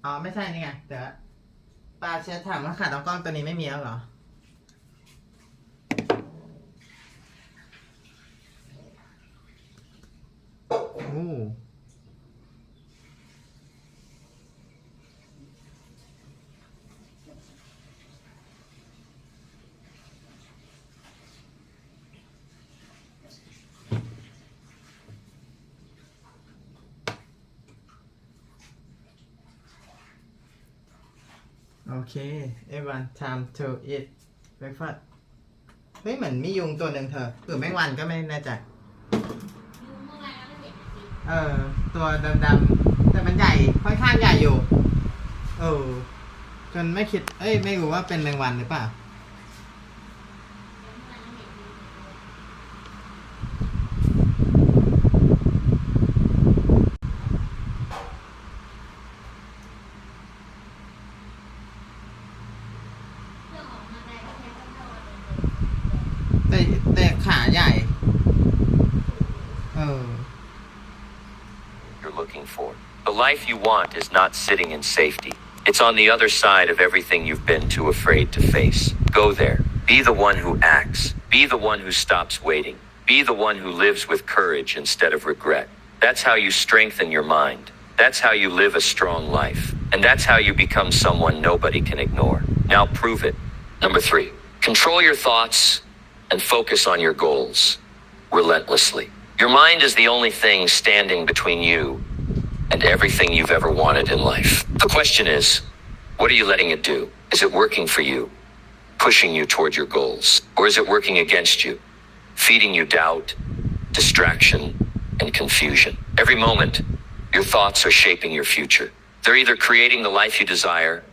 อ๋อไม่ใช่นี่ไงเดี๋ยวปาเช็ดถามว่าขาตั้งกล้องตัวนี้ไม่มีแล้วเหรอโอ้โอเค everyone time to eat breakfast เฮ้ยเหมือนมียุงตัวหนึ่งเธอหรือแมงวันก็ไม่แน่ใจเออตัวดำๆแต่มันใหญ่ค่อนข้างใหญ่อยู่เออจนไม่คิดไม่รู้ว่าเป็นแมงวันหรือเปล่าแต่แต่ขาใหญ่เออ You're looking for. The life you want is not sitting in safety. It's on the other side of everything you've been too afraid to face. Go there. Be the one who acts. Be the one who stops waiting. Be the one who lives with courage instead of regret. That's how you strengthen your mind. That's how you live a strong life. And that's how you become someone nobody can ignore. Now prove it. Number 3. Control your thoughts and focus on your goals relentlessly. Your mind is the only thing standing between you and everything you've ever wanted in life. The question is, what are you letting it do? Is it working for you, pushing you toward your goals? Or is it working against you, feeding you doubt, distraction, and confusion? Every moment, your thoughts are shaping your future. They're either creating the life you desire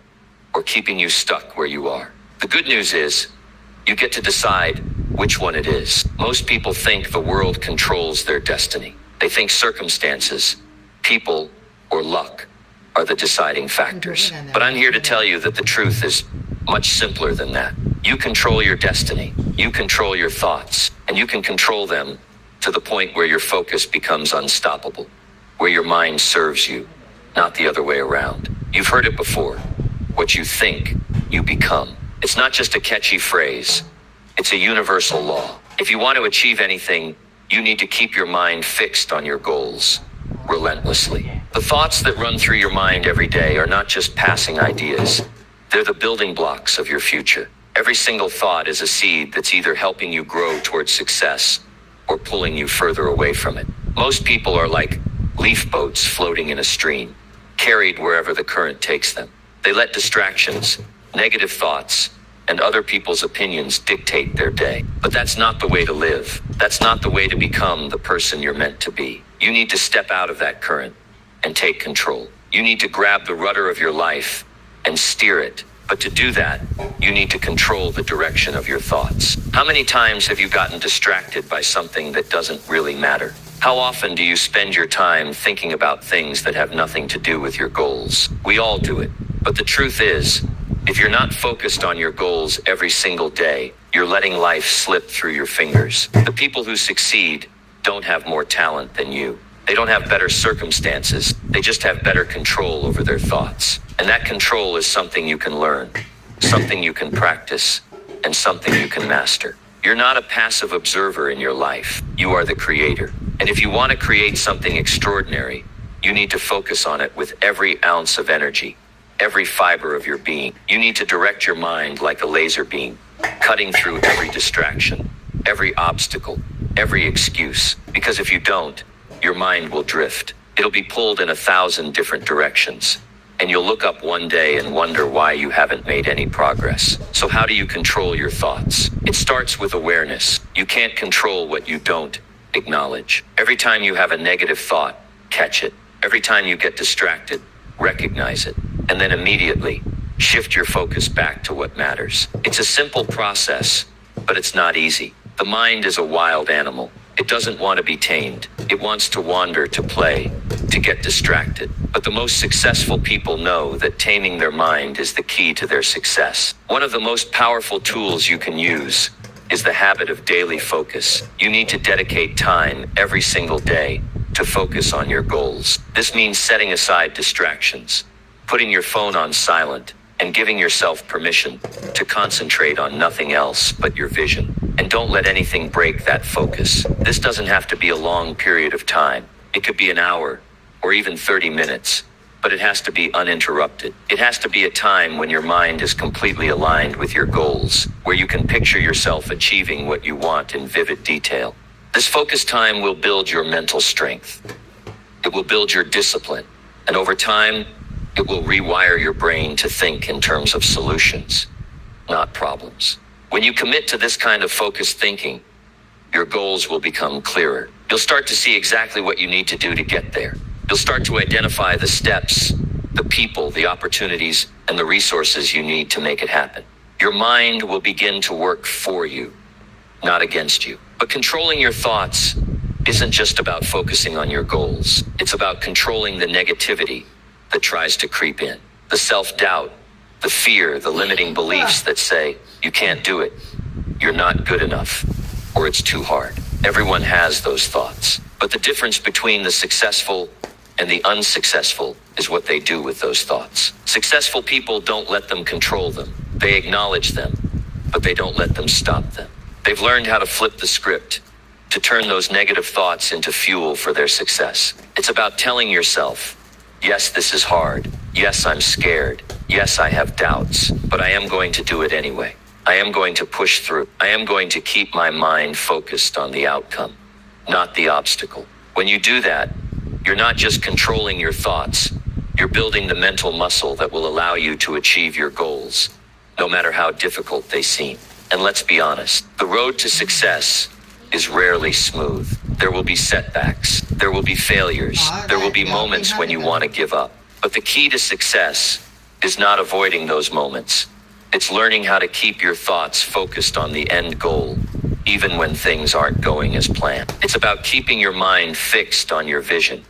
or keeping you stuck where you are. The good news is, you get to decide which one it is. Most people think the world controls their destiny. They think circumstances, people, or luck are the deciding factors. But I'm here to tell you that the truth is much simpler than that. You control your destiny, you control your thoughts, and you can control them to the point where your focus becomes unstoppable, where your mind serves you, not the other way around. You've heard it before. What you think, you become. It's not just a catchy phrase. It's a universal law. If you want to achieve anything, you need to keep your mind fixed on your goals relentlessly. The thoughts that run through your mind every day are not just passing ideas. They're the building blocks of your future. Every single thought is a seed that's either helping you grow towards success or pulling you further away from it. Most people are like leaf boats floating in a stream, carried wherever the current takes them. They let distractions, negative thoughts, and other people's opinions dictate their day. But that's not the way to live. That's not the way to become the person you're meant to be. You need to step out of that current and take control. You need to grab the rudder of your life and steer it. But to do that, you need to control the direction of your thoughts. How many times have you gotten distracted by something that doesn't really matter? How often do you spend your time thinking about things that have nothing to do with your goals? We all do it. But the truth is, if you're not focused on your goals every single day, you're letting life slip through your fingers. The people who succeed don't have more talent than you. They don't have better circumstances. They just have better control over their thoughts. And that control is something you can learn, something you can practice, and something you can master. You're not a passive observer in your life. You are the creator. And if you want to create something extraordinary, you need to focus on it with every ounce of energy, every fiber of your being. You need to direct your mind like a laser beam, cutting through every distraction, every obstacle, every excuse. Because if you don't, your mind will drift. It'll be pulled in 1,000 different directions. And you'll look up one day and wonder why you haven't made any progress. So how do you control your thoughts? It starts with awareness. You can't control what you don't acknowledge. Every time you have a negative thought, catch it. Every time you get distracted, recognize it. And then immediately shift your focus back to what matters. It's a simple process, but it's not easy. The mind is a wild animal. It doesn't want to be tamed. It wants to wander, to play, to get distracted. But the most successful people know that taming their mind is the key to their success. One of the most powerful tools you can use is the habit of daily focus. You need to dedicate time every single day to focus on your goals. This means setting aside distractions, putting your phone on silent, and giving yourself permission to concentrate on nothing else but your vision. And don't let anything break that focus. This doesn't have to be a long period of time. It could be an hour or even 30 minutes, but it has to be uninterrupted. It has to be a time when your mind is completely aligned with your goals, where you can picture yourself achieving what you want in vivid detail. This focus time will build your mental strength. It will build your discipline, and over time, it will rewire your brain to think in terms of solutions, not problems. When you commit to this kind of focused thinking, your goals will become clearer. You'll start to see exactly what you need to do to get there. You'll start to identify the steps, the people, the opportunities, and the resources you need to make it happen. Your mind will begin to work for you, not against you. But controlling your thoughts isn't just about focusing on your goals. It's about controlling the negativity that tries to creep in. The self-doubt, the fear, the limiting beliefs that say, you can't do it, you're not good enough, or it's too hard. Everyone has those thoughts. But the difference between the successful and the unsuccessful is what they do with those thoughts. Successful people don't let them control them. They acknowledge them, but they don't let them stop them. They've learned how to flip the script, to turn those negative thoughts into fuel for their success. It's about telling yourself, yes, this is hard. Yes, I'm scared. Yes, I have doubts, but I am going to do it anyway. I am going to push through. I am going to keep my mind focused on the outcome, not the obstacle. When you do that, you're not just controlling your thoughts, you're building the mental muscle that will allow you to achieve your goals, no matter how difficult they seem. And let's be honest, the road to success is rarely smooth. There will be setbacks. There will be failures. There will be moments when you want to give up. But the key to success is not avoiding those moments. It's learning how to keep your thoughts focused on the end goal, even when things aren't going as planned. It's about keeping your mind fixed on your vision,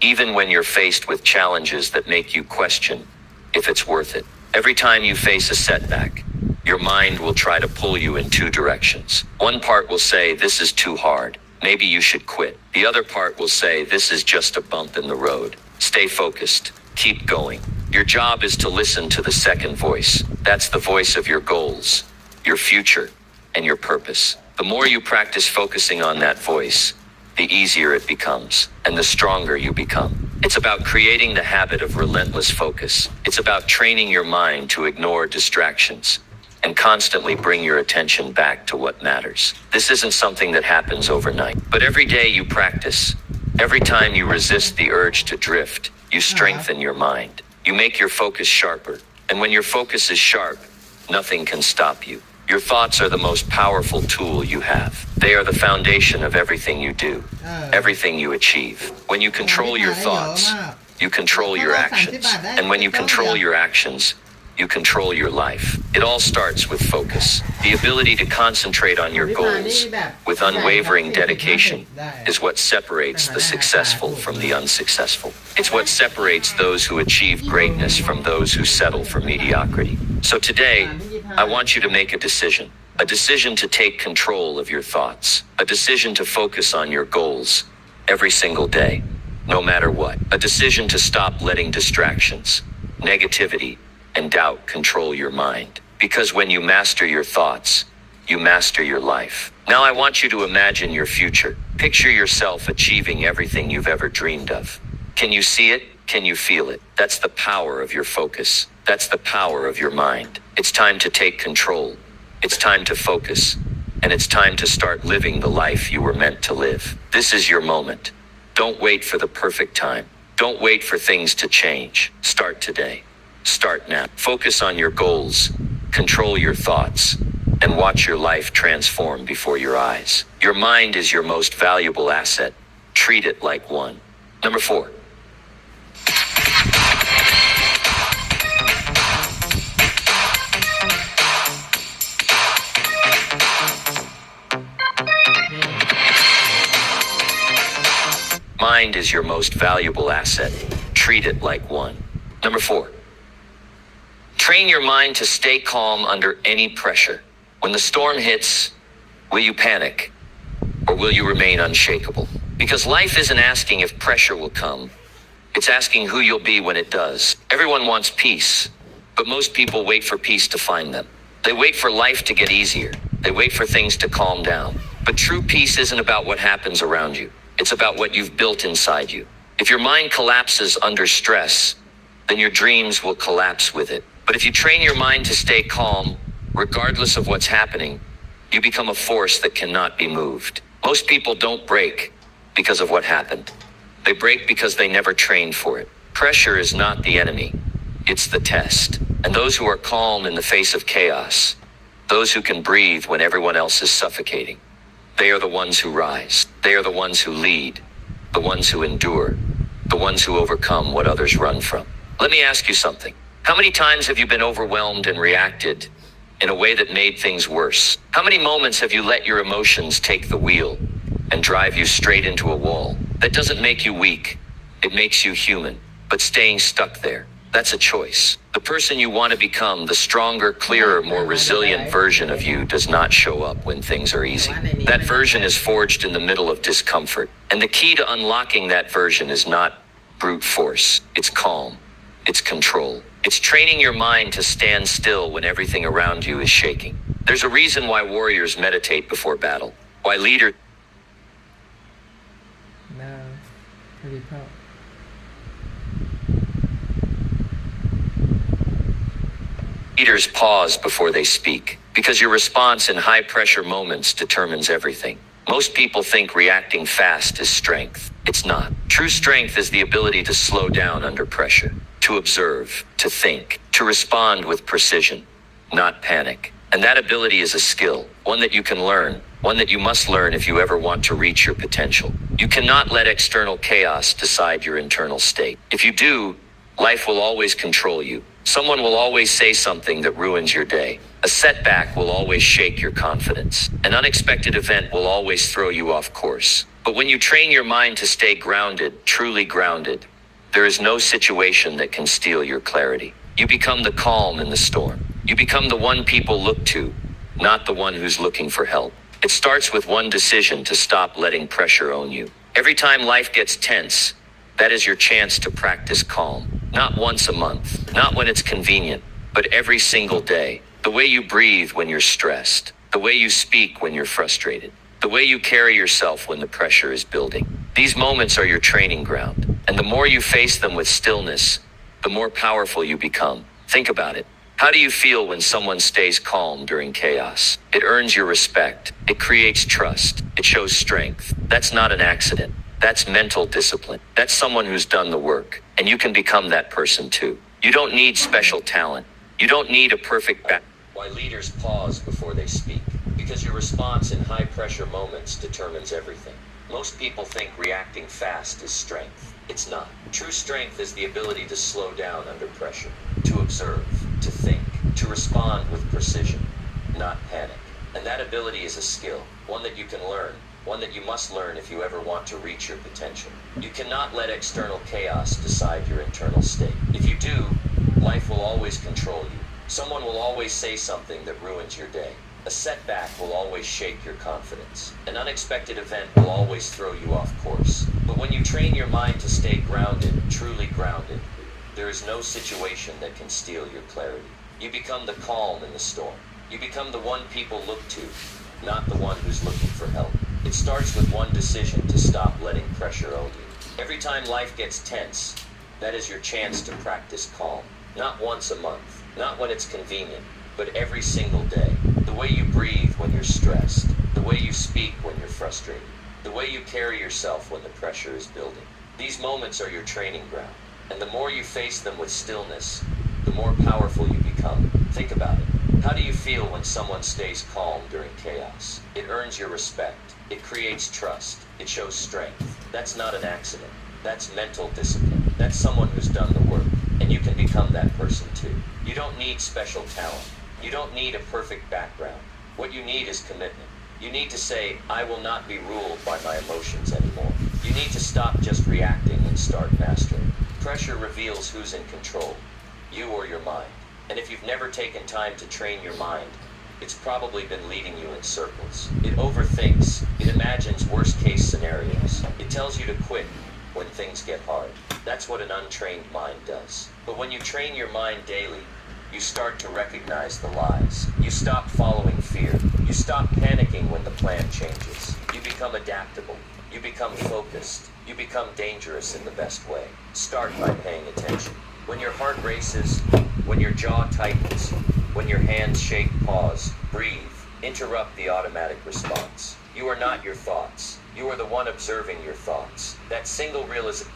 even when you're faced with challenges that make you question if it's worth it. Every time you face a setback, your mind will try to pull you in two directions. One part will say, this is too hard. Maybe you should quit. The other part will say, this is just a bump in the road. Stay focused. Keep going. Your job is to listen to the second voice. That's the voice of your goals, your future, and your purpose. The more you practice focusing on that voice, the easier it becomes, and the stronger you become. It's about creating the habit of relentless focus. It's about training your mind to ignore distractions and constantly bring your attention back to what matters. This isn't something that happens overnight, but every day you practice, every time you resist the urge to drift, you strengthen your mind. You make your focus sharper, and when your focus is sharp, nothing can stop you. Your thoughts are the most powerful tool you have. They are the foundation of everything you do, everything you achieve. When you control your thoughts, you control your actions. And when you control your actions, you control your life. It all starts with focus. The ability to concentrate on your goals with unwavering dedication is what separates the successful from the unsuccessful. It's what separates those who achieve greatness from those who settle for mediocrity. So today, I want you to make a decision to take control of your thoughts, a decision to focus on your goals every single day, no matter what, a decision to stop letting distractions, negativity, and doubt control your mind. Because when you master your thoughts, you master your life. Now I want you to imagine your future. Picture yourself achieving everything you've ever dreamed of. Can you see it? Can you feel it? That's the power of your focus. That's the power of your mind. It's time to take control. It's time to focus. And it's time to start living the life you were meant to live. This is your moment. Don't wait for the perfect time. Don't wait for things to change. Start today. Start now. Focus on your goals, control your thoughts, and watch your life transform before your eyes. Your mind is your most valuable asset. Treat it like one. Number 4. Mind is your most valuable asset. Treat it like one. Number 4. Train your mind to stay calm under any pressure. When the storm hits, will you panic or will you remain unshakable? Because life isn't asking if pressure will come. It's asking who you'll be when it does. Everyone wants peace, but most people wait for peace to find them. They wait for life to get easier. They wait for things to calm down. But true peace isn't about what happens around you. It's about what you've built inside you. If your mind collapses under stress, then your dreams will collapse with it. But if you train your mind to stay calm, regardless of what's happening, you become a force that cannot be moved. Most people don't break because of what happened. They break because they never trained for it. Pressure is not the enemy. It's the test. And those who are calm in the face of chaos, those who can breathe when everyone else is suffocating, they are the ones who rise. They are the ones who lead, the ones who endure, the ones who overcome what others run from. Let me ask you something. How many times have you been overwhelmed and reacted in a way that made things worse? How many moments have you let your emotions take the wheel and drive you straight into a wall? That doesn't make you weak. It makes you human. But staying stuck there, that's a choice. The person you want to become, the stronger, clearer, more resilient version of you, does not show up when things are easy. That version is forged in the middle of discomfort. And the key to unlocking that version is not brute force. It's calm. It's control. It's training your mind to stand still when everything around you is shaking. There's a reason why warriors meditate before battle. Why leaders No. Report. Leaders pause before they speak, because your response in high-pressure moments determines everything. Most people think reacting fast is strength. It's not. True strength is the ability to slow down under pressure, to observe, to think, to respond with precision, not panic. And that ability is a skill, one that you can learn, one that you must learn if you ever want to reach your potential. You cannot let external chaos decide your internal state. If you do, life will always control you. Someone will always say something that ruins your day. A setback will always shake your confidence. An unexpected event will always throw you off course. But when you train your mind to stay grounded, truly grounded, there is no situation that can steal your clarity. You become the calm in the storm. You become the one people look to, not the one who's looking for help. It starts with one decision to stop letting pressure own you. Every time life gets tense, that is your chance to practice calm. Not once a month, not when it's convenient, but every single day. The way you breathe when you're stressed, the way you speak when you're frustrated, the way you carry yourself when the pressure is building. These moments are your training ground, and the more you face them with stillness, the more powerful you become. Think about it. How do you feel when someone stays calm during chaos? It earns your respect. It creates trust. It shows strength. That's not an accident. That's mental discipline. That's someone who's done the work. And you can become that person too. You don't need special talent. You don't need a perfect back. Why leaders pause before they speak? Because your response in high pressure moments determines everything. Most people think reacting fast is strength. It's not. True strength is the ability to slow down under pressure, to observe, to think, to respond with precision, not panic. And that ability is a skill, one that you can learn, one that you must learn if you ever want to reach your potential. You cannot let external chaos decide your internal state. If you do, life will always control you. Someone will always say something that ruins your day. A setback will always shake your confidence. An unexpected event will always throw you off course. But when you train your mind to stay grounded, truly grounded, there is no situation that can steal your clarity. You become the calm in the storm. You become the one people look to, not the one who's looking for help. It starts with one decision to stop letting pressure own you. Every time life gets tense, that is your chance to practice calm. Not once a month, not when it's convenient, but every single day. The way you breathe when you're stressed, the way you speak when you're frustrated, the way you carry yourself when the pressure is building. These moments are your training ground, and the more you face them with stillness, the more powerful you become. Think about it. How do you feel when someone stays calm during chaos? It earns your respect. It creates trust. It shows strength. That's not an accident. That's mental discipline. That's someone who's done the work. And you can become that person too. You don't need special talent. You don't need a perfect background. What you need is commitment. You need to say, I will not be ruled by my emotions anymore. You need to stop just reacting and start mastering. Pressure reveals who's in control, you or your mind. And if you've never taken time to train your mind, it's probably been leading you in circles. It overthinks. It imagines worst-case scenarios. It tells you to quit, when things get hard. That's what an untrained mind does. But when you train your mind daily, you start to recognize the lies. You stop following fear. You stop panicking when the plan changes. You become adaptable. You become focused. You become dangerous in the best way. Start by paying attention. When your heart races, when your jaw tightens, when your hands shake, pause, breathe, interrupt the automatic response. You are not your thoughts. You are the one observing your thoughts. That single realization.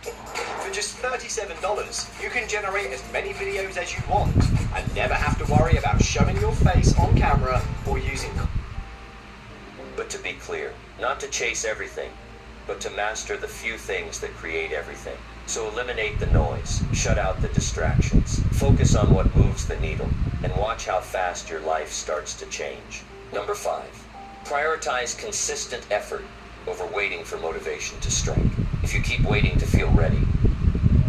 For just $37, you can generate as many videos as you want and never have to worry about showing your face on camera or using. But to be clear, not to chase everything, but to master the few things that create everything. So eliminate the noise, shut out the distractions, focus on what moves the needle, and watch how fast your life starts to change. Number 5, prioritize consistent effort over waiting for motivation to strike. If you keep waiting to feel ready,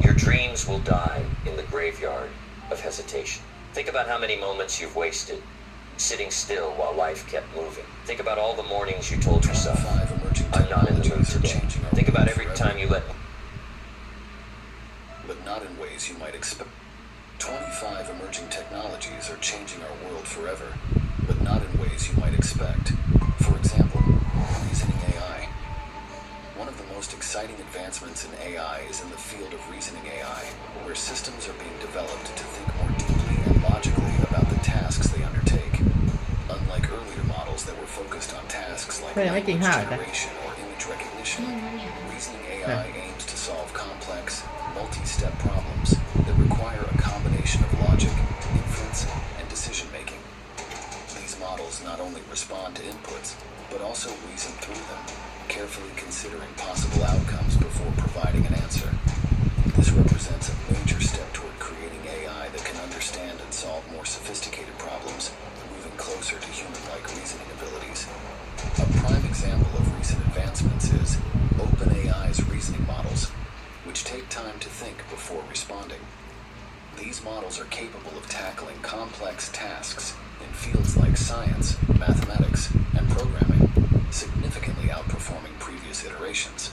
your dreams will die in the graveyard of hesitation. Think about how many moments you've wasted sitting still while life kept moving. Think about all the mornings you told yourself, I'm not in the mood today. Think about every time you let... But not in ways you might expect. 25 emerging technologies are changing our world forever, but not in ways you might expect. For example, reasoning AI. One of the most exciting advancements in AI is in the field of reasoning AI, where systems are being developed to think more deeply and logically about the tasks they undertake. Unlike earlier models that were focused on tasks like language generation or image recognition, reasoning AI aims to solve complex, multi-step problems that require a combination of logic, inference, and decision-making. These models not only respond to inputs, but also reason through them, carefully considering possible outcomes before providing an answer. This represents a major step toward creating AI that can understand and solve more sophisticated problems, moving closer to human-like reasoning abilities. A prime example of recent advancements is OpenAI's reasoning models, which take time to think before responding. These models are capable of tackling complex tasks in fields like science, mathematics, and programming, significantly outperforming previous iterations.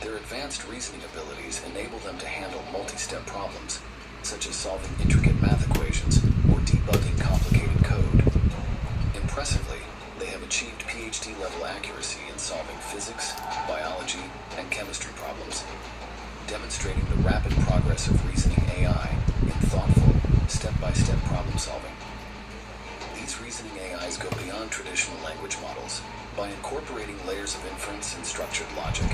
Their advanced reasoning abilities enable them to handle multi-step problems, such as solving intricate math equations or debugging complicated code. Impressively, they have achieved PhD-level accuracy in solving physics, biology, and chemistry problems, demonstrating the rapid progress of reasoning AI in thoughtful, step-by-step problem solving. These reasoning AIs go beyond traditional language models by incorporating layers of inference and structured logic.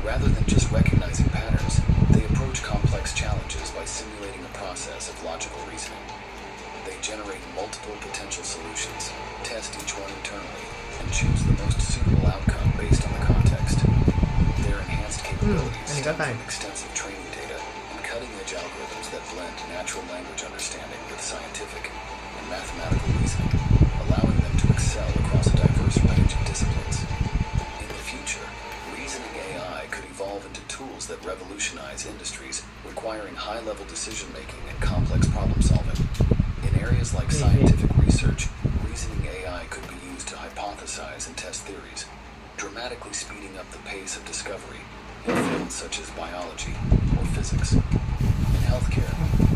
Rather than just recognizing patterns, they approach complex challenges by simulating a process of logical reasoning. They generate multiple potential solutions, test each one internally, and choose the most suitable outcome based on the context. Their enhanced capabilities stem from extensive training data and cutting-edge algorithms that blend natural language understanding with scientific and mathematical reasoning, allowing them to excel across a diverse range of disciplines. In the future, reasoning AI could evolve into tools that revolutionize industries requiring high-level decision-making and complex problem-solving. In areas like scientific research, reasoning AI could be used to hypothesize and test theories, dramatically speeding up the pace of discovery in fields such as biology or physics. In healthcare,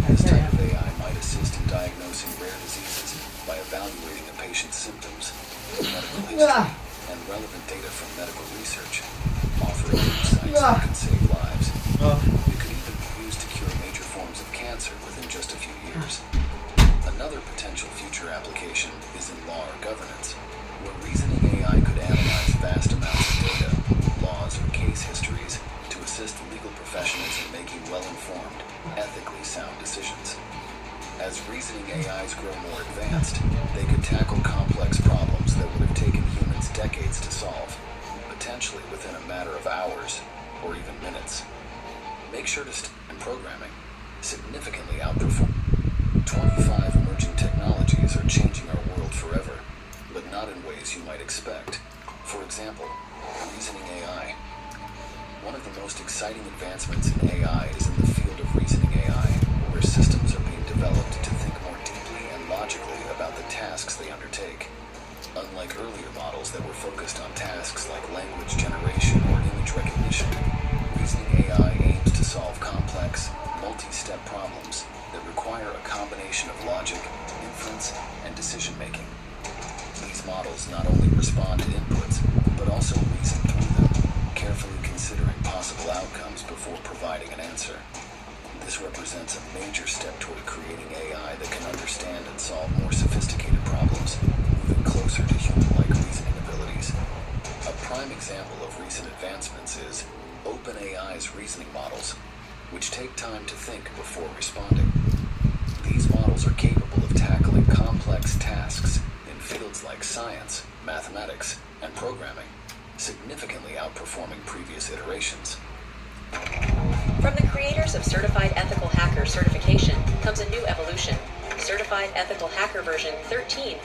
this type of AI might assist in diagnosing rare diseases by evaluating a patient's symptoms, medical history, and relevant data from medical research, offering insights that can save lives. It could even be used to cure major forms of cancer within just a few years. Another potential future application is in law or governance, where reasoning AI could analyze vast amounts of data, laws, or case histories to assist legal professionals in making well-informed, ethically sound decisions. As reasoning AIs grow more advanced, they could tackle complex problems that would have taken humans decades to solve, potentially within a matter of hours or even minutes. Make sure to stay in programming, significantly outperform. 25 emerging technologies are changing our world forever, but not in ways you might expect. For example, reasoning AI. One of the most exciting advancements in AI is in the field of reasoning AI, where systems are being developed to think more deeply and logically about the the tasks they undertake. Unlike earlier models that were focused on tasks like language generation or image recognition, reasoning AI aims to solve complex, multi-step problems that require a combination of logic, inference, and decision-making. These models not only respond to inputs, but also reason through them, carefully considering possible outcomes before providing an answer. This represents a major step toward creating AI that can understand and solve more sophisticated problems, moving closer to human-like reasoning abilities. A prime example of recent advancements is OpenAI's reasoning models, which take time to think before responding. These models are capable of tackling complex tasks in fields like science, mathematics, and programming, significantly outperforming previous iterations. From the creators of Certified Ethical Hacker certification comes a new evolution, Certified Ethical Hacker version 13.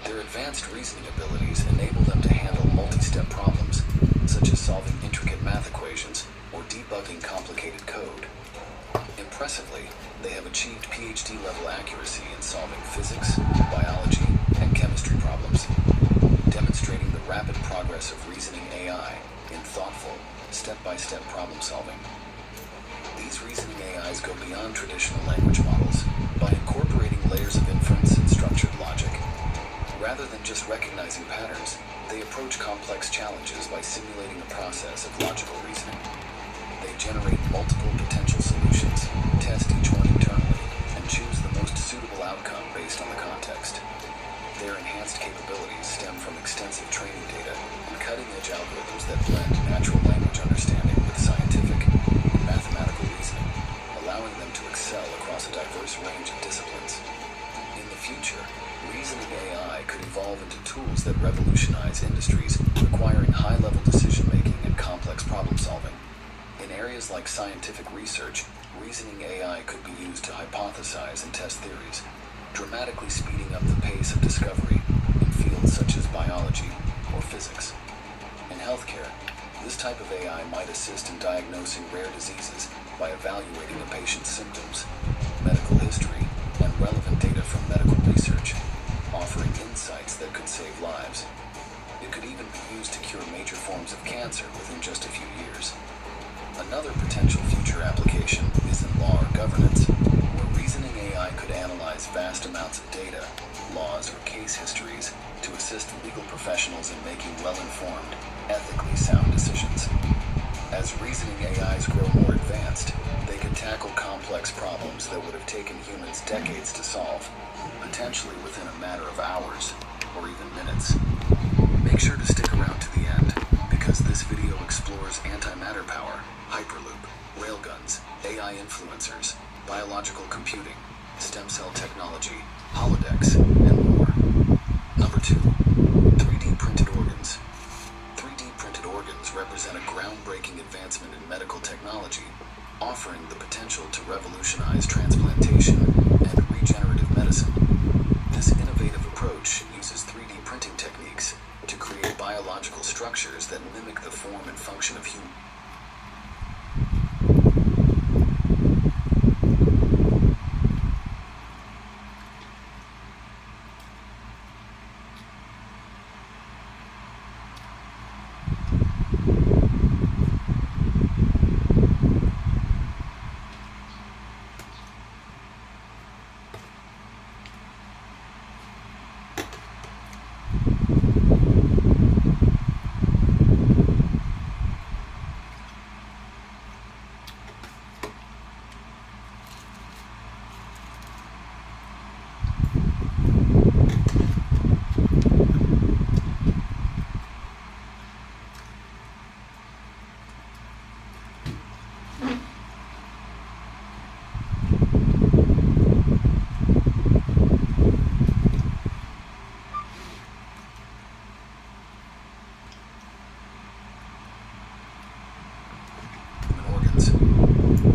Their advanced reasoning abilities enable them to handle multi-step problems, such as solving intricate math equations or debugging complicated code. Impressively, they have achieved PhD-level accuracy in solving physics, biology, and chemistry problems, demonstrating the rapid progress of reasoning AI in thoughtful, step-by-step problem solving. These reasoning AIs go beyond traditional language models by incorporating layers of inference and structured logic. Rather than just recognizing patterns, they approach complex challenges by simulating a process of logical reasoning. They generate multiple potential solutions, test each one internally, and choose the most suitable outcome based on the context. Their enhanced capabilities stem from extensive training data and cutting-edge algorithms that blend natural language understanding with scientific and mathematical reasoning, allowing them to excel across a diverse range of disciplines. In the future, reasoning AI could evolve into tools that revolutionize industries requiring high-level decision-making and complex problem-solving. In areas like scientific research, reasoning AI could be used to hypothesize and test theories, dramatically speeding up the pace of discovery in fields such as biology or physics. In healthcare, this type of AI might assist in diagnosing rare diseases by evaluating a patient's symptoms, medical history, and relevant data from medical research, offering insights that could save lives. It could even be used to cure major forms of cancer within just a few years. Another potential future application is in law or governance, where reasoning AI could analyze vast amounts of data, laws, or case histories to assist legal professionals in making well-informed, ethically sound decisions. As reasoning AIs grow more advanced, they could tackle complex problems that would have taken humans decades to solve, potentially within a matter of hours or even minutes. Make sure to stick around to the end, because this video explores antimatter power, hyperloop, railguns, AI influencers, biological computing, stem cell technology, holodecks, and more. Number 2. 3D printed organs. 3D printed organs represent a groundbreaking advancement in medical technology, offering the potential to revolutionize transplantation and regenerative medicine. This innovative approach uses 3D printing techniques to create biological structures that mimic the form and function of human.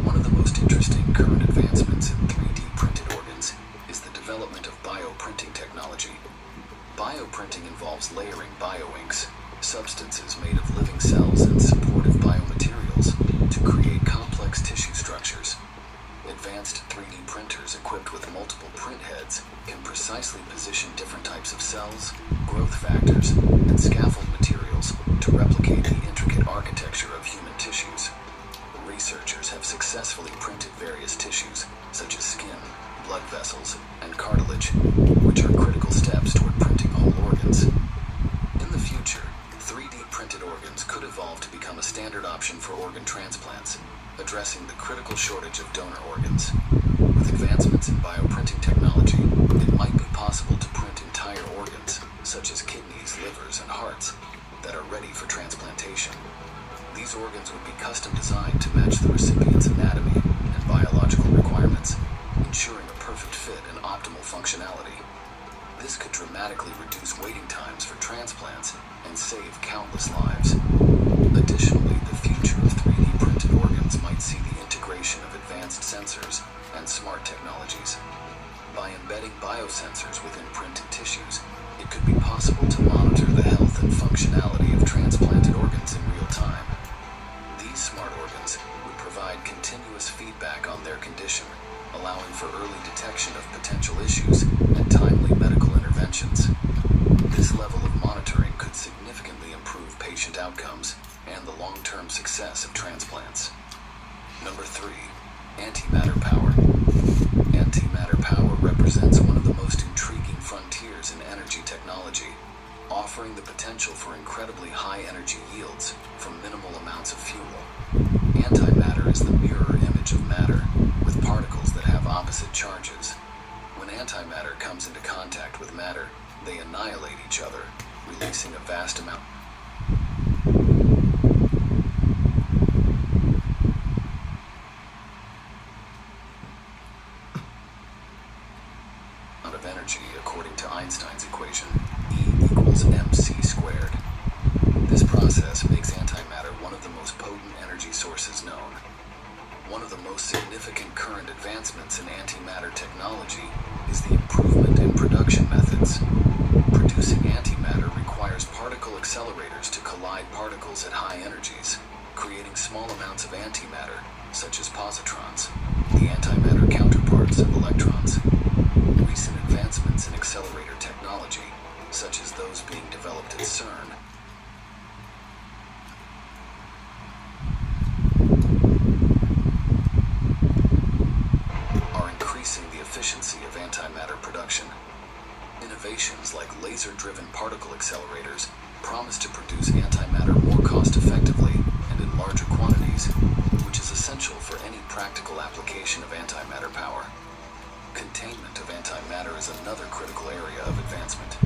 One of the most interesting current advancements in 3D printed organs is the development of bioprinting technology. Bioprinting involves layering bioinks, substances made of living cells and supportive biomaterials, to create complex tissue structures. Advanced 3D printers equipped with multiple print heads can precisely position different types of cells, growth factors, and scaffold materials to replicate the intricate architecture of human tissues. Researchers have successfully printed various tissues, such as skin, blood vessels, and cartilage, which are critical steps toward printing whole organs. In the future, 3D printed organs could evolve to become a standard option for organ transplants, addressing the critical shortage of donor organs. With advancements in bioprinting technology, it might be possible to print entire organs, such as kidneys, livers, and hearts, that are ready for transplantation. These organs would be custom designed to match the recipient's anatomy and biological requirements, ensuring a perfect fit and optimal functionality. This could dramatically reduce waiting times for transplants and save countless lives. Additionally, the future of 3D printed organs might see the integration of advanced sensors and smart technologies. By embedding biosensors within printed tissues, it could be possible to monitor the health and functionality of transplanted organs in real time. These smart organs would provide continuous feedback on their condition, allowing for early detection of potential issues and timely medical interventions. This level of monitoring could significantly improve patient outcomes and the long-term success of transplants. Number 3. Antimatter power. Antimatter power represents one of the most intriguing frontiers in energy technology, offering the potential for incredibly high energy yields from minimal amounts of fuel. Antimatter is the mirror image of matter, with particles that have opposite charges. When antimatter comes into contact with matter, they annihilate each other, releasing a vast amount of energy according to Einstein's equation, E equals mc squared. This process makes antimatter one of the most potent energy sources known. One of the most significant current advancements in antimatter technology is the improvement in production methods. Producing antimatter requires particle accelerators to collide particles at high energies, creating small amounts of antimatter, such as positrons, the antimatter counterparts of electrons. Recent advancements in accelerator technology, such as those being developed at CERN, are increasing the efficiency of antimatter production. Innovations like laser-driven particle accelerators promise to produce antimatter more cost-effectively and in larger quantities, which is essential for any practical application of antimatter power. Containment of antimatter is another critical area of advancement.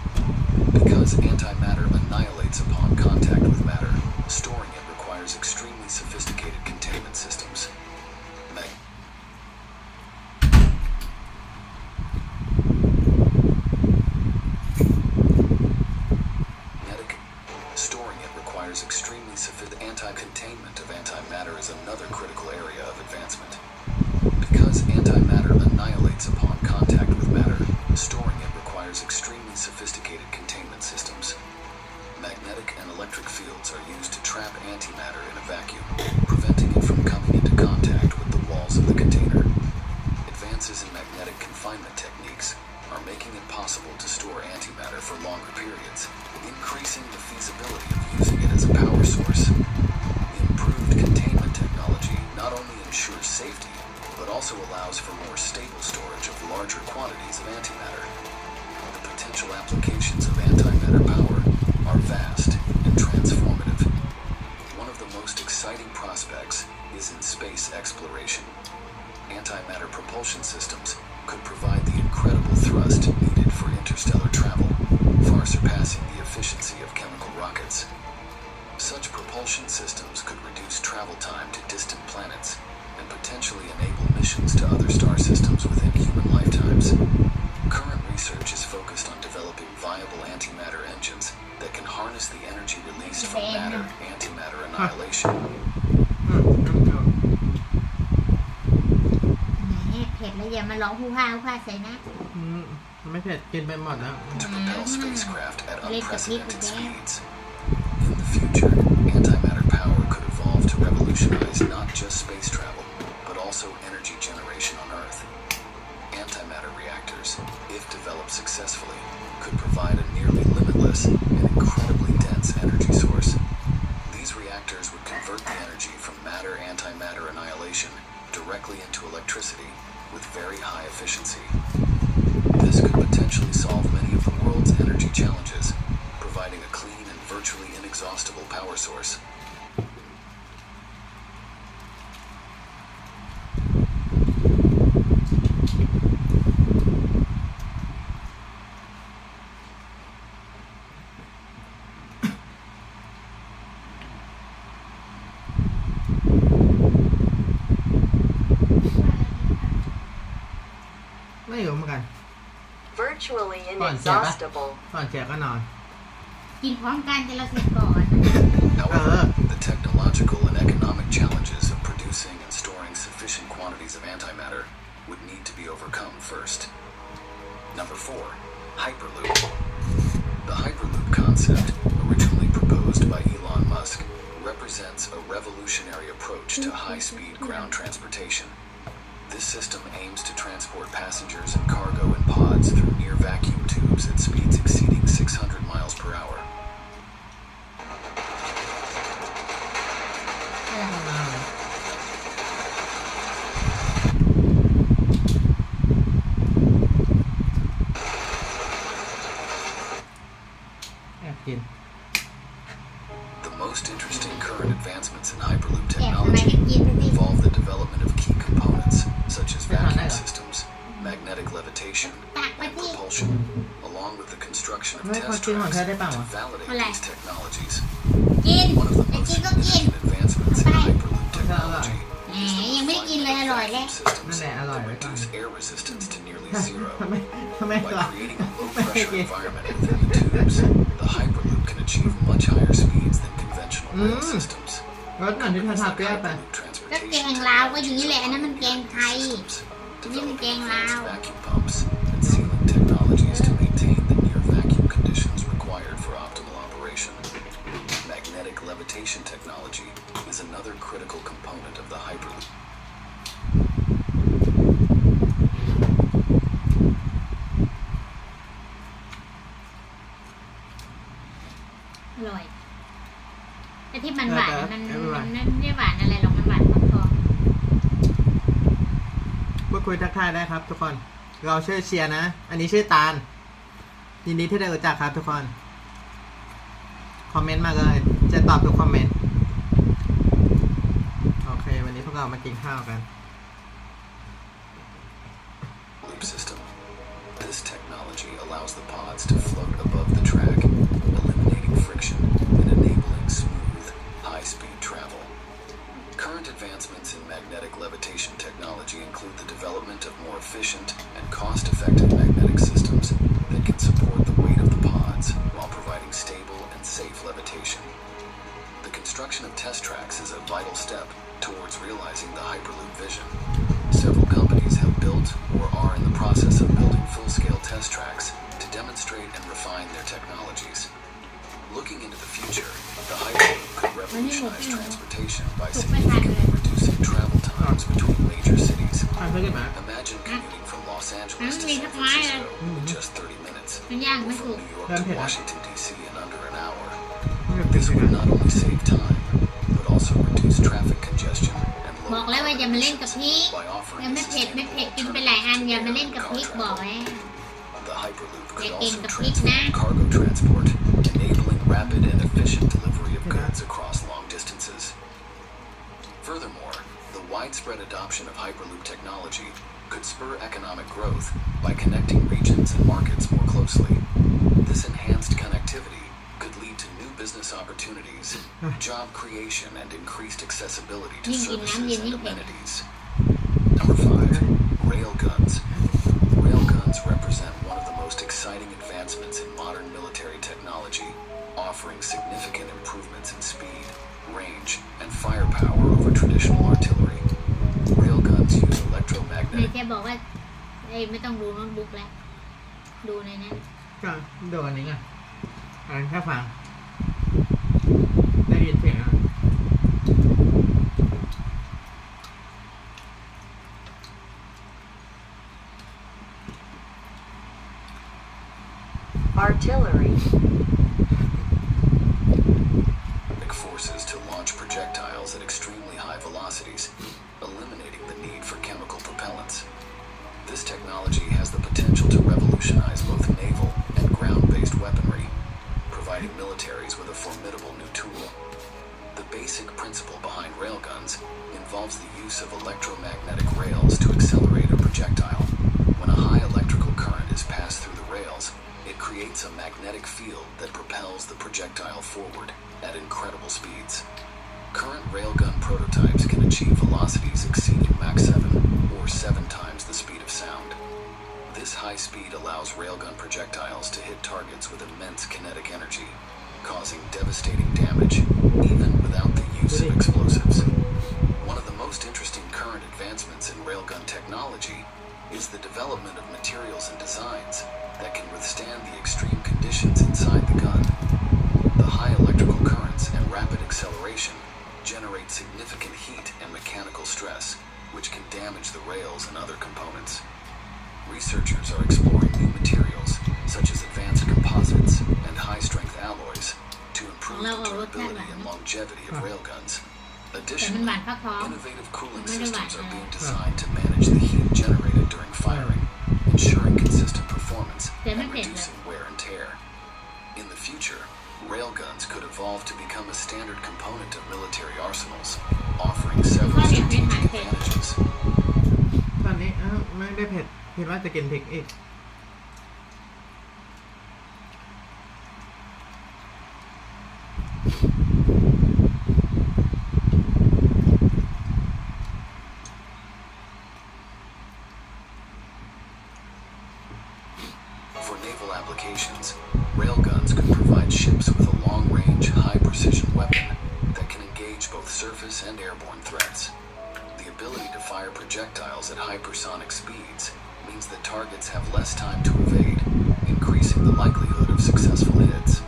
Because antimatter annihilates upon contact with matter, storing it requires extremely sophisticated containment systems. Extremely sophisticated anti-containment of antimatter is another critical area of advancement. Because antimatter annihilates upon contact with matter, storing it requires extremely sophisticated containment systems. Magnetic and electric fields are used to trap antimatter in a vacuum, preventing it from coming into contact with the walls of the container. Advances in magnetic confinement techniques are making it possible to store antimatter for longer periods, increasing the feasibility of using it as a power source. Improved containment technology not only ensures safety, but also allows for more stable storage of larger quantities of antimatter. The potential applications of antimatter power are vast and transformative. One of the most exciting prospects is in space exploration. Antimatter propulsion systems could provide the incredible thrust needed for interstellar travel, far surpassing the efficiency of chemical rockets. Such propulsion systems could reduce travel time to distant planets and potentially enable missions to other star systems within human lifetimes. Current research is focused on developing viable antimatter engines that can harness the energy released from antimatter annihilation. เผ็ดแล้วอย่ามาร้องฮู้ฮ่าฮู้ฮ่าใส่นะ ไม่เผ็ดกินไปหมดแล้ว To propel spacecraft at unprecedented speeds. In the future, antimatter power could evolve to revolutionize not just space travel, but also energy energy generation on Earth. Antimatter reactors, if developed successfully, could provide a nearly limitless and incredibly dense energy source. These reactors would convert the energy from matter-antimatter annihilation directly into electricity with very high efficiency. This could potentially solve many of the world's energy challenges, providing a clean and virtually inexhaustible power source. ไม่รู้เหมือนกัน Virtually ก่อนเสียปะ inexhaustible. ก่อนเสียก็นอน กินพร้อมกันแต่เราเสร็จก่อน However, the technological and economic challenges of producing and storing sufficient quantities of antimatter would need to be overcome first. Number 4. Hyperloop. The Hyperloop concept, originally proposed by Elon Musk, represents a revolutionary approach to high-speed ground transportation. This system aims to transport passengers and cargo in pods through near-vacuum tubes at speeds exceeding 600 miles per hour. แอบกิน The most interesting current advancements in Hyperloop แอบทำไม technology ไม่กินสักที involve the development of key components such as vacuum systems, magnetic levitation, and propulsion, along with the construction of Hey, test what do you want? tracks Hey, to Bama. validate Hola. these technologies. กิน One of the ไอ้ most กินก็กิน significant advancements in Bye. Hyperloop technology แหมยังไม่ได้กินเลยอร่อยเลย vacuum systems นั่นแหละอร่อย that ไว้ก่อน reduce air resistance to nearly ทำไม zero. ทำไม By ก่อน creating a low-pressure environment within the tubes, the Hyperloop can achieve much higher speeds than conventional rail systems. รถหน่อยที่ทาทาเปรี้ยวไป ก็แกงลาวก็อย่างนี้แหละอันนั้นมันแกงไทย นี่มันแกงลาว vacuum pumps and sealing technologies to maintain the near vacuum conditions required for optimal operation. Magnetic levitation technology is another critical component of the Hyperloop. อร่อยแต่ที่มันหวานมันไม่ได้หวานอะไรหรอกมันหวานพอ พูดคุยทักทายได้ครับทุกคน เราชื่อเชียร์นะ อันนี้ชื่อตาล ยินดีที่ได้รู้จักครับทุกคน คอมเมนต์มาเลย จะตอบทุกคอมเมนต์ โอเค วันนี้พวกเรามากินข้าวกัน Loop system. This technology allows the pods to float above the track, eliminating friction and enabling smooth, high-speed travel. Current advancements in magnetic levitation technology include the development of more efficient and cost-effective magnetic systems that can support the weight of the pods while providing stable and safe levitation. The construction of test tracks is a vital step towards realizing the Hyperloop vision. Several companies have built or are in the process of building full-scale test tracks to demonstrate and refine their technologies. Looking into the future, the Hyperloop could revolutionize transportation by significantly reducing travel times between major cities. ทานเพื่อกันไหม Imagine commuting from Los Angeles to San Francisco in just 30 minutes, มันย่าง or ไม่ from สุก New York to Okay. Washington, D.C. in under an hour. ไม่เป็น This ไร would not only save time, but also reduce traffic congestion and บอ lower กแล้วว่าอย่า carbon มาเล่นกับ emissions พริก by offering ยัง a ไม่เผ็ด sustainable ไม่เผ็ดกินไป alternative หลายอัน to อย่ามา air เล่นกับ and พริก car บอก travel. แล้ว The Hyperloop could Yeah, also in the transform pig, nah. cargo transport, enabling rapid and efficient delivery of goods across long distances. Furthermore, the widespread adoption of Hyperloop technology could spur economic growth by connecting regions and markets more closely. This enhanced connectivity could lead to new business opportunities, job creation, and increased accessibility to services and amenities. Number 5. Railguns. Railguns represent one of the most exciting advancements in modern military technology, offering significant improvements in speed, range, and firepower over traditional artillery. Railguns use ไหน electromagnetic แกบอกว่าไม่ต้องดูโน้ตบุ๊กแล้ว ดูในนั้น ก็ดูอันนี้ไงอ่านแค่ฟัง ได้ยินเสียงอ่ะ artillery. Forces to launch projectiles at extremely high velocities, eliminating the need for chemical propellants. This technology has the potential to revolutionize both naval and ground-based weaponry, providing militaries with a formidable new tool. The basic principle behind railguns involves the use of electromagnetic rails to accelerate a projectile. When a high electrical current is passed through the rails, it creates a magnetic field that propels the projectile forward at incredible speeds. Current railgun prototypes can achieve velocities exceeding Mach 7, or 7 times the speed of sound. This high speed allows railgun projectiles to hit targets with immense kinetic energy, causing devastating damage, even without the use of explosives. One of the most interesting current advancements in railgun technology is the development of materials and designs that can withstand the extreme conditions inside the gun. The high electrical currents and rapid acceleration generate significant heat and mechanical stress, which can damage the rails and other components. Researchers are exploring new materials, such as advanced composites and high-strength alloys, to improve the durability and longevity of railguns. แต่มัน Additionally, หวานฟักทอง innovative cooling ไม่ได้หวาน systems are อะไร being designed to manage the heat generated during firing, ensuring consistent performance They and make it reducing wear and tear. In the future, railguns could evolve to become a standard component of military arsenals, offering several strategic advantages. ตอนนี้ไม่ได้เผ็ดคิดว่าจะกินพริกอีก For naval applications, railguns could provide ships with a long-range, high-precision weapon that can engage both surface and airborne threats. The ability to fire projectiles at hypersonic speeds means that targets have less time to evade, increasing the likelihood of successful hits.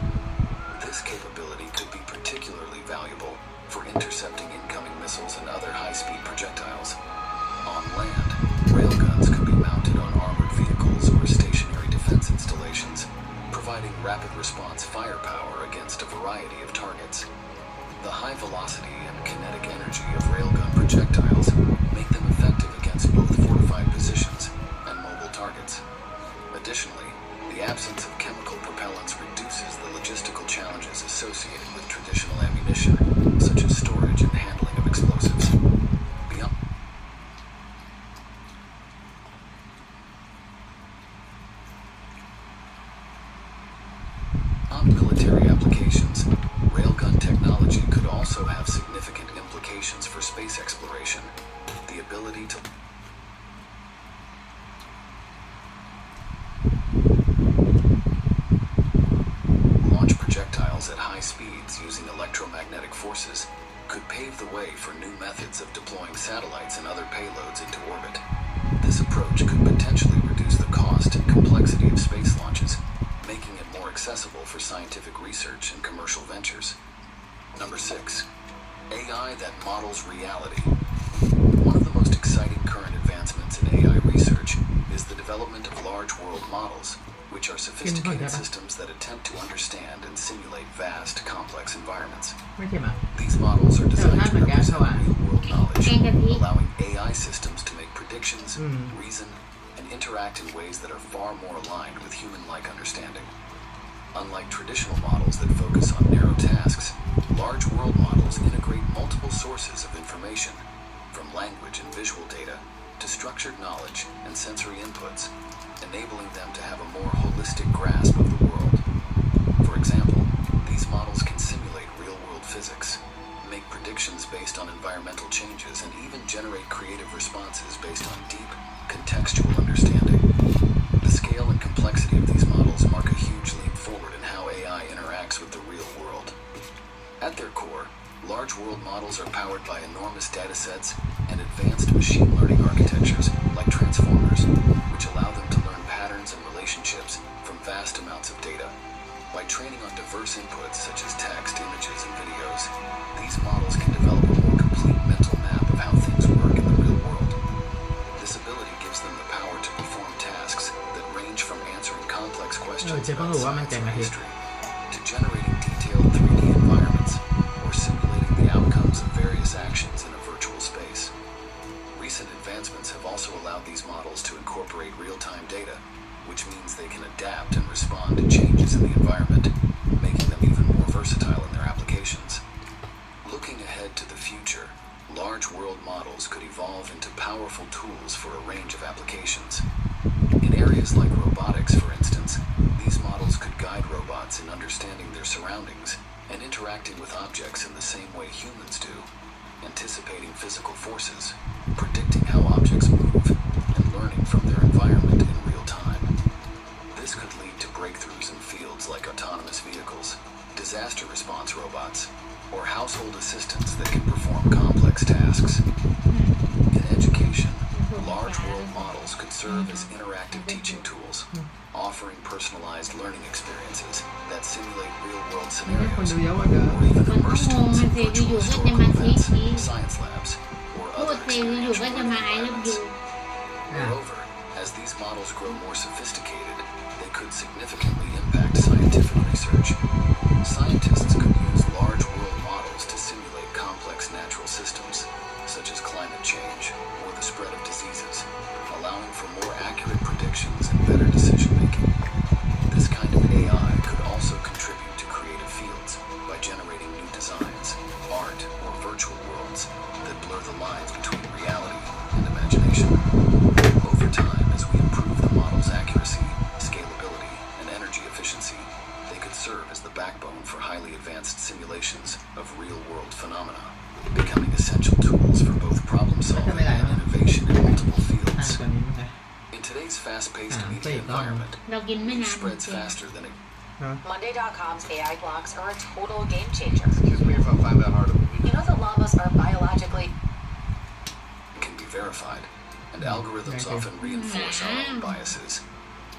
This capability could be particularly valuable for intercepting incoming missiles and other high-speed projectiles. On land, railguns could be mounted on armored vehicles or stationary defense installations, providing rapid response firepower against a variety of targets. The high velocity and kinetic energy of railgun projectiles make them effective against both fortified positions and mobile targets. Additionally, the absence of chemical propellants reduces the logistical challenges associated with traditional ammunition, such as storage and handling of explosives. Beyond military applications, railgun technology could also have significant implications for space exploration. The ability to launch projectiles at high speeds using electromagnetic forces could pave the way for new methods of deploying satellites and other payloads into orbit. This approach could potentially reduce the cost and complexity of space launches, making it more accessible for scientific research and commercial ventures. Number 6. AI that models reality. One of the most exciting current advancements in AI research is the development of large world models, which are sophisticated systems that attempt to understand and simulate vast, complex environments. ไม่เค็มอ่ะ These models are designed to represent real-world knowledge, แกงกะทิ allowing AI systems to make predictions, Mm. reason, and interact in ways that are far more aligned with human-like understanding. Unlike traditional models that focus on narrow tasks, large world models integrate multiple sources of information, from language and visual data to structured knowledge and sensory inputs, enabling them to have a more holistic grasp of the world. For example, these models can simulate real-world physics, make predictions based on environmental changes, and even generate creative responses based on deep, contextual understanding. The scale and complexity of these models mark a huge leap forward in how AI interacts with the real world. At their core, large world models are powered by enormous datasets and advanced machine learning architectures like transformers, which allow them to learn patterns and relationships from vast amounts of data. By training on diverse inputs such as text, images, and videos, these models can develop a more complete mental map of how things work in the real world. This ability gives them the power to perform tasks that range from answering complex questions Chứ không about đủ mà mình science chạy or mà thì. history, to generating detailed 3D environments, or simulating the outcomes of various actions in a virtual space. Recent advancements have also allowed these models to incorporate real-time data, which means they can adapt and respond to changes in the environment, making them even more versatile in their applications. Looking ahead to the future, large world models could evolve into powerful tools for a range of applications. In areas like robotics, for instance, these models could guide robots in understanding their surroundings and interacting with objects in the same way humans do, anticipating physical forces, predicting how objects move, and learning from their environment in real time. This could lead to breakthroughs in fields like autonomous vehicles, disaster response robots, or household assistants that can perform complex tasks. In education, large world models could serve as interactive teaching tools, offering personalized learning experiences that simulate real-world คน scenarios, ดูเยอะกว่าเดิม or even มันก็ immerse งง students มัน in สิอยู่ virtual ๆก็จะ historical มาซี events, ที science labs, or พูด other เซอยู่ๆก็ experiential จะมา learning ไอเลิฟยู environments. Moreover, as these models grow more sophisticated, they could significantly impact scientific research. Scientists could use large world models to simulate complex natural systems, such as climate change or the spread of diseases, allowing for more accurate predictions and better decision-making. This kind of AI could also contribute to creative fields by generating new designs, art, or virtual worlds that blur the lines between reality and imagination. Over time, as we improve the model's accuracy, scalability, and energy efficiency, they could serve as the backbone for highly advanced simulations of real-world phenomena, becoming essential tools for both problem-solving and innovation in multiple อ่า fields. ตัวนี้มันไง In today's fast-paced Ah, media wait, environment, เรากินไม่ news นาน spreads จริง faster than it Monday.com's AI blogs are a total game changer. Excuse me if I find that hard to believe. You know that llamas are biologically can be verified, and algorithms Okay. often reinforce our own biases.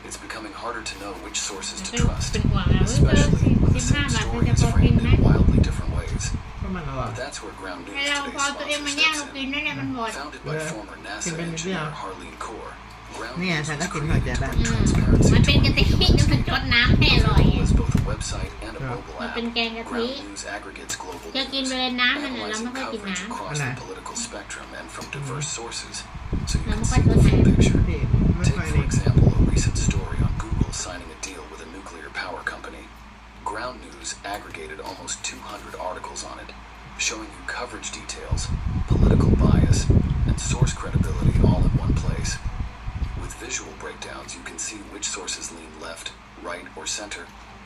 It's becoming harder to know which sources to เป็น trust, เป็นห่วงแล้ว especially when the 15 same บาท story จะ is พอกิน framed ไหม in wildly different ways. ก็มันอร่อย But that's where Ground News ให้เรา today's พอตัวเอง sponsor มาแย่ง steps เรากิน in. นั่นแหละมันหมด Founded by Yeah. former NASA Can we do engineer that? Harleen Kaur, Ground Yeah, News so was that's good created to idea, bring that. transparency มัน to เป็นกะ our ทิ media นี่มัน landscape. จดน้ำให้อร่อย Available as both a website and a Yeah. mobile มัน app, เป็นแกงกะทิ Ground News aggregates global จะกิน news, ไปเลยน้ำมันน่ะเรา analyzing ไม่ค่อยกิน coverage น้ำ across Okay. the political spectrum and from diverse sources, so you Não, can não see faz the full nada. picture. พี่ไม่ Take, ค่อย for นี่ example, a recent story on Google signing a deal with a nuclear power company. Ground News aggregated almost 200 articles on it, showing you coverage details, political bias, and source credibility all in one place. With visual breakdowns, you can see which sources lean left, right, or center,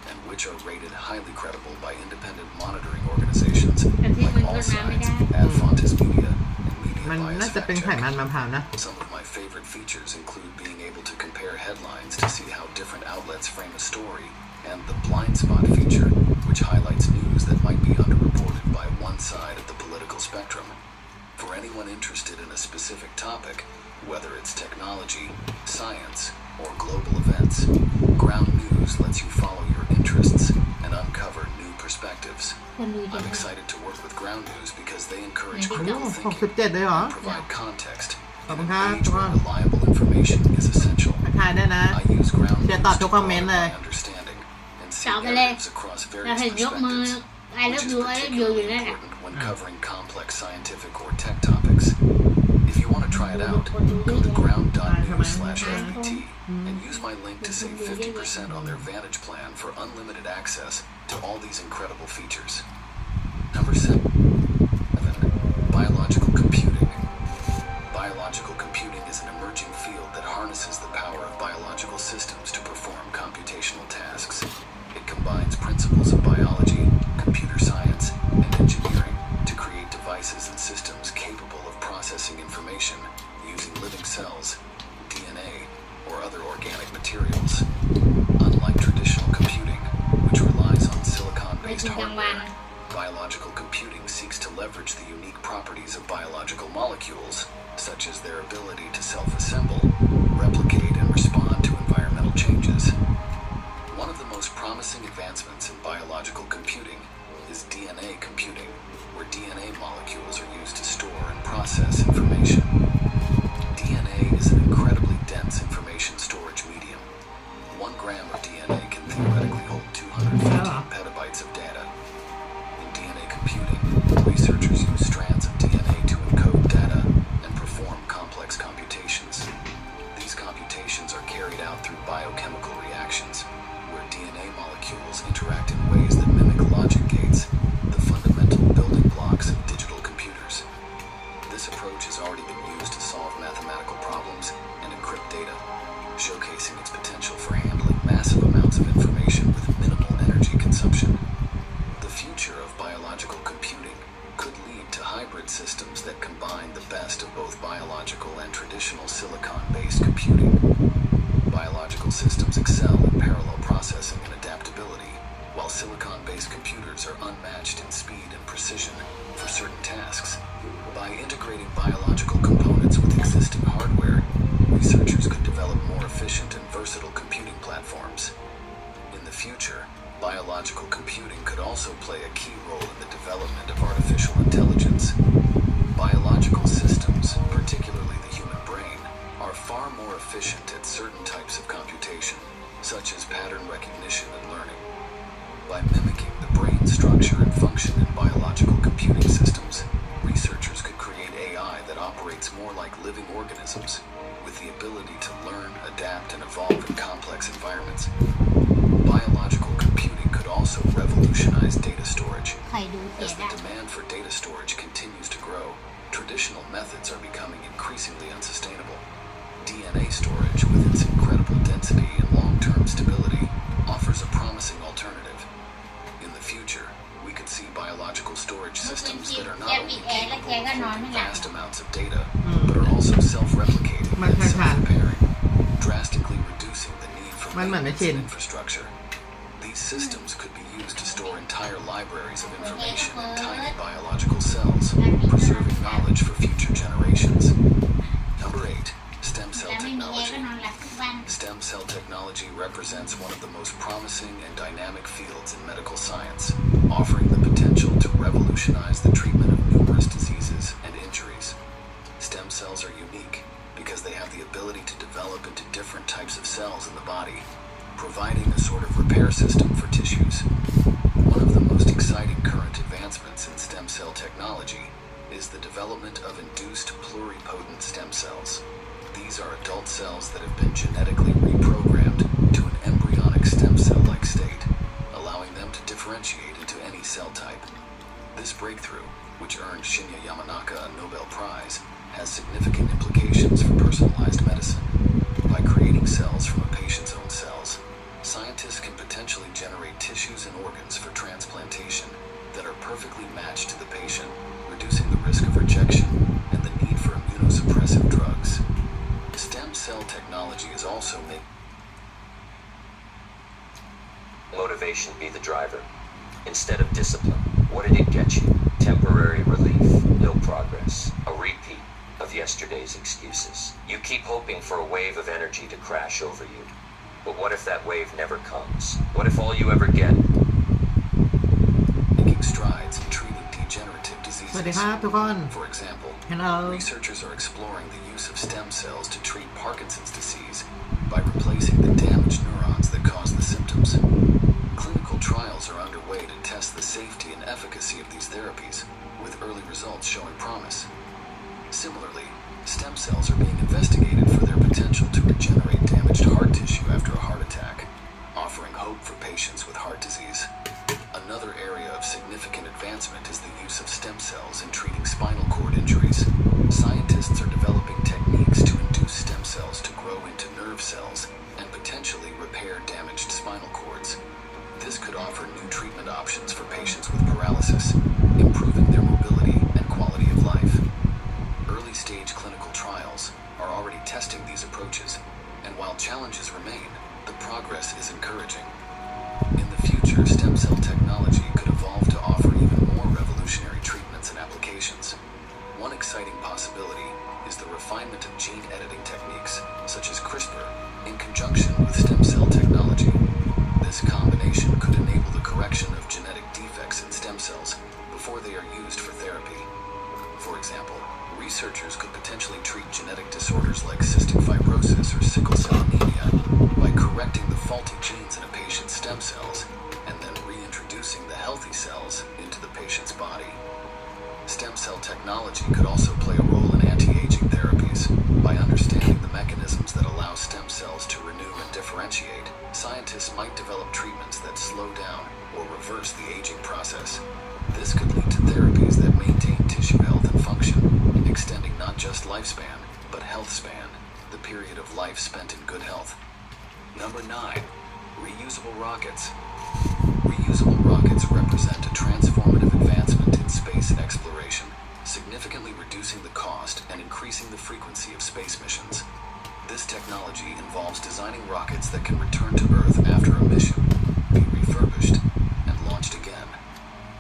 and which are rated highly credible by independent monitoring organizations like All Sides, Adfontes Media, and Media มัน Bias น่าจะเป็น Fact ไข Check. มันมะพร้าวนะ Some of my favorite features include being able to compare headlines to see how different outlets frame a story, and the blind spot feature, which highlights news that might be underreported by one side of the political spectrum. For anyone interested in a specific topic, whether it's technology, science, or global events, Ground News lets you follow your interests and uncover new perspectives. คนดูจะ I'm excited to work with Ground News because they encourage Maybe โอ้ critical 67 thinking เลยเหรอ and provide context. Không And ha, an age đúng where không? reliable information is essential. ทักทายได้นะ I use Ground Sẽ News tỏ to cho broaden comment my này. understanding and see Chào cái lên. narratives across เรา various เห็นยกมือ perspectives, ไอเลิ which ฟ is ยูไอเลิฟยูอยู่ particularly นั่นแหละ important when covering complex scientific or tech topics. If you want to try it out, go to ground.news/FPT and use my link to save 50% on their Vantage plan for unlimited access to all these incredible features. Number 7. Biological computing. Biological computing is an emerging field that harnesses the power of biological systems to perform computational tasks. It combines principles of biology, computer science, and engineering to create devices and systems capable of processing information using living cells, DNA, or other organic materials. Unlike traditional computing, which relies on silicon-based hardware, biological computing seeks to leverage the unique properties of biological molecules, such as their ability to self-assemble, replicate, and respond to environmental changes. One of the most promising advancements in biological computing is DNA computing, where DNA molecules are used to store and process information. DNA is an incredibly dense information storage medium. 1 gram of DNA 15 petabytes of data. In DNA computing, researchers use strands of DNA to encode data and perform complex computations. These computations are carried out through biochemical reactions, where DNA molecules interact in ways that mimic logic gates, the fundamental building blocks of digital computers. This approach has already been used to solve mathematical problems and encrypt data, showcasing its potential for handling massive amounts of information with minimal energy consumption. The future of biological computing could lead to hybrid systems that combine the best of both biological and traditional silicon-based computing. Biological systems excel in parallel processing and adaptability, while silicon-based computers are unmatched in speed and precision for certain tasks. By integrating biological components with existing hardware, researchers could develop more efficient and versatile computing platforms. In the future, biological computing could also play a key role in the development of artificial intelligence. Biological systems, particularly the human brain, are far more efficient at certain types of computation, such as pattern recognition and learning. By mimicking the brain structure and function in biological computing systems, researchers could create AI that operates more like living organisms, with the ability to learn, adapt, and evolve in complex environments. Biological computing could also revolutionize data storage. ใครดูเสีย As ได้ the demand for data storage continues to grow, traditional methods are becoming increasingly unsustainable. DNA storage, with its incredible density and long-term stability, offers a promising alternative. In the future, we could see biological storage systems that are not only capable of vast amounts of data, but are also self-replicating and self-repairing, drastically reducing the need for maintenance and infrastructure. These systems could be used to store entire libraries of information in tiny biological cells, preserving knowledge for future generations. Number 8. Stem cell แล้วไม่มีแอร์ technology. ก็นอนหลับทุกวัน Stem cell technology represents one of the most promising and dynamic fields in medical science, offering the potential to revolutionize the treatment of numerous diseases and injuries. Stem cells are unique because they have the ability to develop into different types of cells in the body, providing a sort of repair system for tissues. One of the most exciting current advancements in stem cell technology is the development of induced pluripotent stem cells. These are adult cells that have been genetically reprogrammed to an embryonic stem cell-like state, allowing them to differentiate into any cell type. This breakthrough, which earned Shinya Yamanaka a Nobel Prize, has significant implications for personalized medicine. By creating cells from a patient's own cells, scientists can potentially generate tissues and organs for transplantation that are perfectly matched to the patient, reducing the risk of rejection and the need for immunosuppressive drugs. Stem cell technology is also making Motivation be the driver. Instead of discipline, what did it get you? Temporary relief, no progress, a repeat of yesterday's excuses. You keep hoping for a wave of energy to crash over you. But what if that wave never comes? What if all you ever get making strides in treating degenerative สวัสดี diseases. ครับทุกคน For example, Hello. researchers are exploring the use of stem cells to treat Parkinson's disease by replacing the damaged neurons that cause the symptoms. Clinical trials are underway to test the safety and efficacy of these therapies, with early results showing promise. Similarly, stem cells are being investigated for their potential to regenerate damaged heart tissue after a heart attack, offering hope for patients with heart disease. Another area of significant advancement is the use of stem cells in treating spinal cord injuries. Scientists are developing techniques to induce stem cells to grow into nerve cells and potentially repair damaged spinal cords. This could offer new treatment options for patients with paralysis, improving their mobility and quality of life. Early-stage clinical trials are already testing these approaches, and while challenges remain, the progress is encouraging. In the future, stem cell technology could evolve to offer even more revolutionary treatments and applications. One exciting possibility is the refinement of gene editing techniques, such as CRISPR, in conjunction with stem cell technology. This combination could enable the correction of genetic defects in stem cells before they are used for therapy. For example, researchers could potentially treat genetic disorders like cystic fibrosis or sickle cell anemia by correcting the faulty genes in a patient's stem cells and then cell technology could also play a role in anti-aging therapies. By understanding the mechanisms that allow stem cells to renew and differentiate, scientists might develop treatments that slow down or reverse the aging process. This could lead to therapies that maintain tissue health and function, extending not just lifespan, but health span, the period of life spent in good health. Number 9. Reusable rockets. Reusable rockets represent a transformative advancement in space exploration, significantly reducing the cost and increasing the frequency of space missions. This technology involves designing rockets that can return to Earth after a mission, be refurbished, and launched again,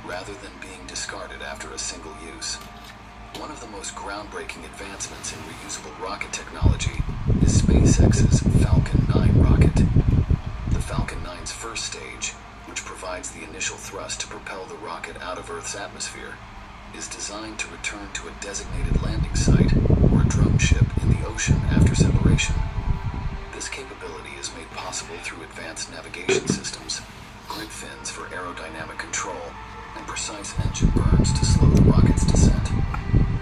rather than being discarded after a single use. One of the most groundbreaking advancements in reusable rocket technology is SpaceX's Falcon 9 rocket. The Falcon 9's first stage, which provides the initial thrust to propel the rocket out of Earth's atmosphere, is designed to return to a designated landing site or a drone ship in the ocean after separation. This capability is made possible through advanced navigation systems, grid fins for aerodynamic control, and precise engine burns to slow the rocket's descent.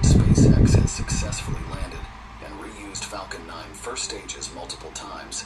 SpaceX has successfully landed and reused Falcon 9 first stages multiple times.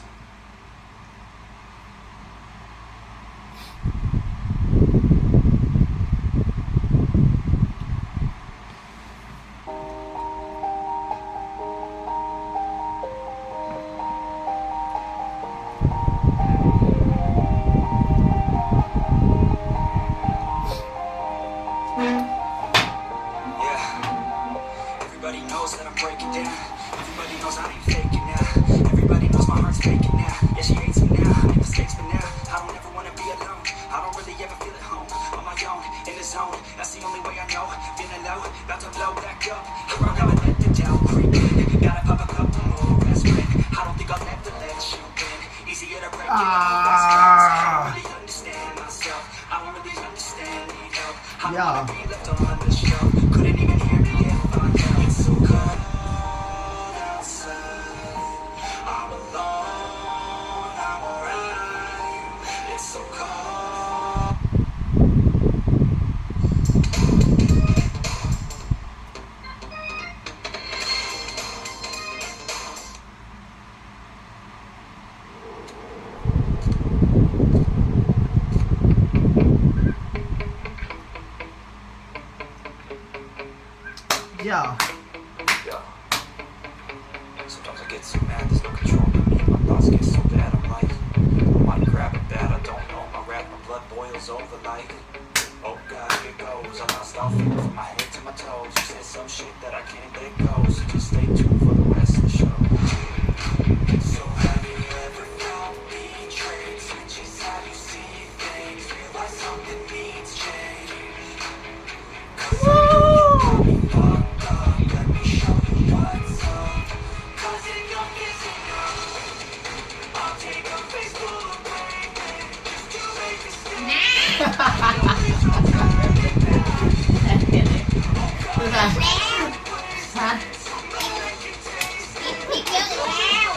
Everybody knows that I'm breaking down. Everybody knows I ain't faking now. Everybody knows my heart's faking now. Yeah, she hates me now. Make mistakes, but now I don't ever wanna be alone. I don't really ever feel at home. On my own, in the zone. That's the only way I know. Feeling low, about to blow back up. Here I never let the doubt creep in. Gotta pop a couple more aspirin. I don't think I'll ever let you in. Easier to break it up. I don't really understand myself. I don't really understand, need help. I don't wanna be left on the shelf. Couldn't even hear me if I yelled. It's so cold outside. I'm alone, I'm alright. It's so cold. Yeah. Yeah. Sometimes I get so mad, there's no control of me. My thoughts get so bad, I'm like, I might grab it bad, I don't know. My rap, my blood boils over like, oh God, here goes. I lost all fear from my head to my toes. You said some shit that I can't let go, so just stay tuned for the rest of the show. So have you ever felt betrayed? Switches how you see things, realize something needs change. 'Cause I know you got me fucked up. Let me show you what's up. 'Cause if you're missing out, I'll take a face full of pain just to make a stand. ฮะผิดเยอะอีกแล้ว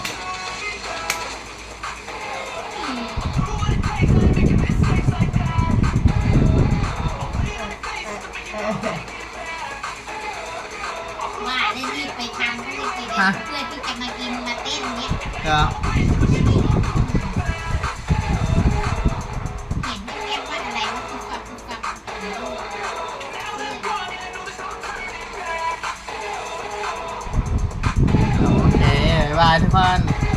ว่าได้รีบไปทำก็รีบไปเพื่อที่จะมากินมาเต้นเนี้ย ก็ เห็นเรียกว่าอะไรว่าคุกกับโอเคบ๊ายบายทุกคน